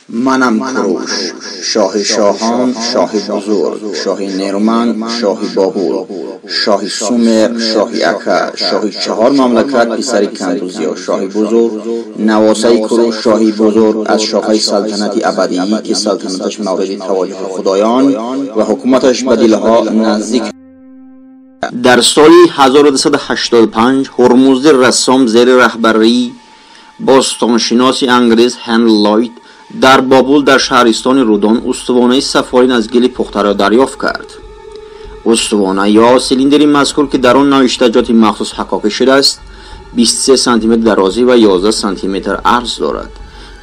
منم کوروش، شاه شاهان، شاه بزرگ، شاه نرمن، شاه بابل، شاه سومر، شاه اکا، شاه 4 مملکت، پسر کندوزیا، شاه بزرگ، نواسه کوروش شاه بزرگ از شاههای سلطنت ابدی که سلطنتش مورد توجه خدایان و حکومتش به دلها نزدیک. در سال 1285 هرمزد رسام زیر رهبری باستانشناس انگلیس هنری لوید در بابل در شهرستان رودان استوانه سفارین از گل پخته را دریافت کرد. استوانه یا سیلیندری مذکور که در آن نوشتجات مخصوص حکاکی شده است 23 سانتی متر درازی و 11 سانتی متر عرض دارد.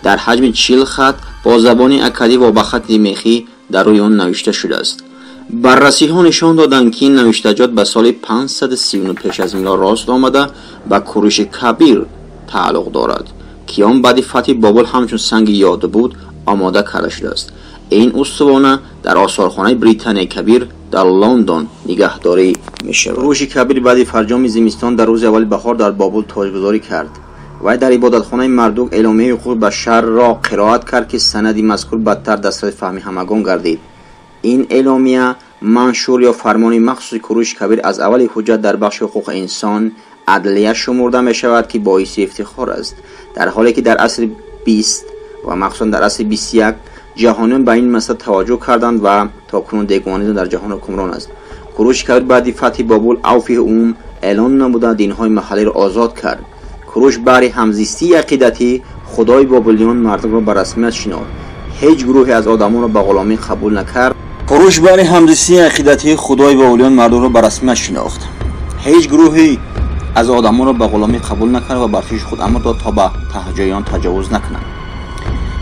در حجم 40 خط با زبان اکدی و با خط میخی در روی آن نوشته شده است. بررسی ها نشان دادند که این نوشتجات به سال 539 پیش از میلاد راست آمده به کوروش کبیر تعلق دارد که آن بعد فتح بابل همچون سنگ یاد بود آماده کرده شده است. این استوانه در آثارخانه بریتانیای کبیر در لندن نگهداری می‌شود. کوروش کبیر بعد فرجام زمستان در روز اول بهار در بابل تاجگذاری کرد و در عبادتخانه مردوک اعلامیه حقوق بشر را قرائت کرد که سندی مذکور بدتر دسترس فهم همگان گردید. این اعلامیه منشور یا فرمان مخصوص کوروش کبیر از اول حجت در بخش حقوق انسان عدلیه شمرده می شود که باعث افتخار است، در حالی که در عصر 20 و مخصوصا در عصر 21 جهانیان به این مسئله توجه کردند و تاکنون دیگوانیزم در جهان حکمران است. کوروش کبیر بعد فتح بابل اوفی اون اعلان نموده دینهای محلی را آزاد کرد. کوروش برای همزیستی عقیدتی خدای بابلیان مردم را به رسمیت شناخت. هیچ گروهی از آدمان را به غلامی قبول نکرد. کوروش برای همزیستی عقیدتی خدای بابلیان مردم را به رسمیت شناخت. هیچ گروهی از آدمان را به غلامی قبول نکرد و بر خویش خود امر داد تا به تهجویان تجاوز نکنند.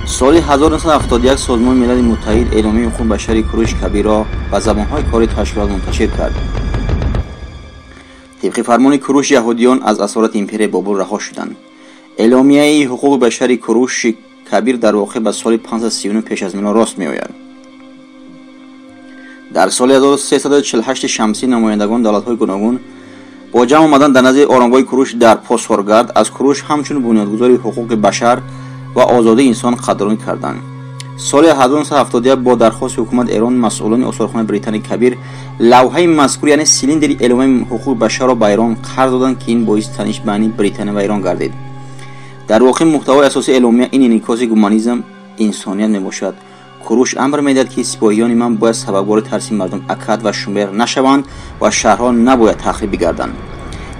سال 1971 سازمان ملل متحد اعلامیه حقوق بشر کوروش کبیر را به زبان‌های کاری تشکیلات منتشر کرد. طبق فرمان کوروش یهودیان از اسارت امپرای بابل رها شدند. اعلامیه حقوق بشر کوروش کبیر در واقع به سال 539 پیش از میلاد راست می‌آید. در سال 1348 شمسی نمایندگان دولت‌های گوناگون با جمع آمدن در نزد آرامگاه کوروش در پاسارگاد از کوروش همچون بنیادگذار حقوق بشر و آزادی انسان قدردانی کردند. سال 1971 با درخواست حکومت ایران مسئولان آثارخانه بریتانیای کبیر لوحه مذکور یعنی سیلیندری اعلامیه حقوق بشر را به ایران قرض دادند که این باعث تنش بین بریتانیا و ایران گردید. در واقع محتوای اساسی اعلامیه این انعکاس گومانیسم انسانیت میباشد. کوروش امر میداد که سپاهیان من باید سببوار ترسیم مردم اکد و شومر نشوند و شهرها نباید تخریب گردند.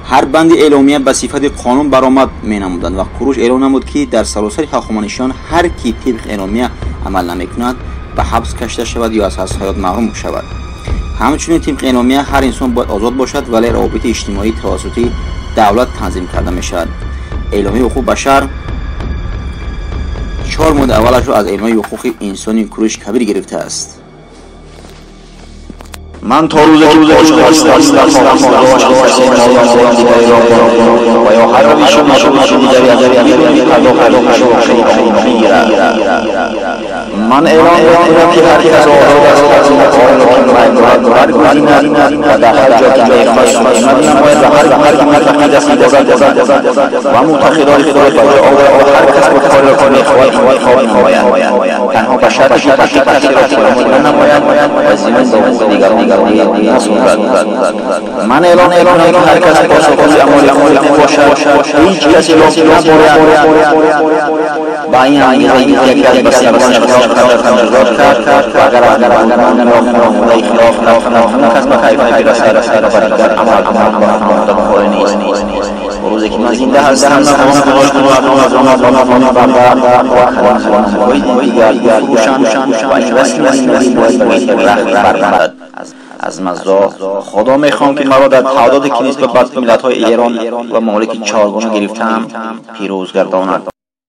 هر بند اعلامیه به صفت قانون برآمد مینمودند و کوروش اعلان نمود که در سراسر هخامنشیان هر کی طبق اعلامیه عمل نمیکند به حبس کشیده شود یا از حیات محروم شود. همچنین طبق اعلامیه هر انسان باید آزاد باشد ولی روابط اجتماعی توسط دولت تنظیم کرده میشود. اعلامیه حقوق بشر 4 ماده اولش را از اعلامیه حقوق انسانی کوروش کبیر گرفته است. من تا روزی که عاشق هستم و یا هر رویش مشغول دیگری از دیگری پرداخت من اعلام می‌کنم که هر کس آزاد است از این کار برگزیند و در هر جا که می‌خواهد نماید و هر کی معتقد است عبادت و معتقدان خدای آورد و هر کس به کاری که می‌خواهد نماید تنها به شرطی که تأثیر را نماید و زمین با دیگران من اعلان می‌کنم که هر کس پاسخگوی اعمال خود باشد هیچ کسی را با این انگیزه یک کسی بسیار خلاف کرد و اگر از نبودن ناموده خلاف کس به کیفی برسد و دیگر عمل کنند به خود نیست. روزی که من زنده هستم نخواهم از آن و دیگر بفروشند و این رسمی باید بربرد. از مزدا خدا میخوام که مرا در تعداد که نسبت به ملت‌های ایران و ممالک 4 گانه گرفتم پیروز گرداند.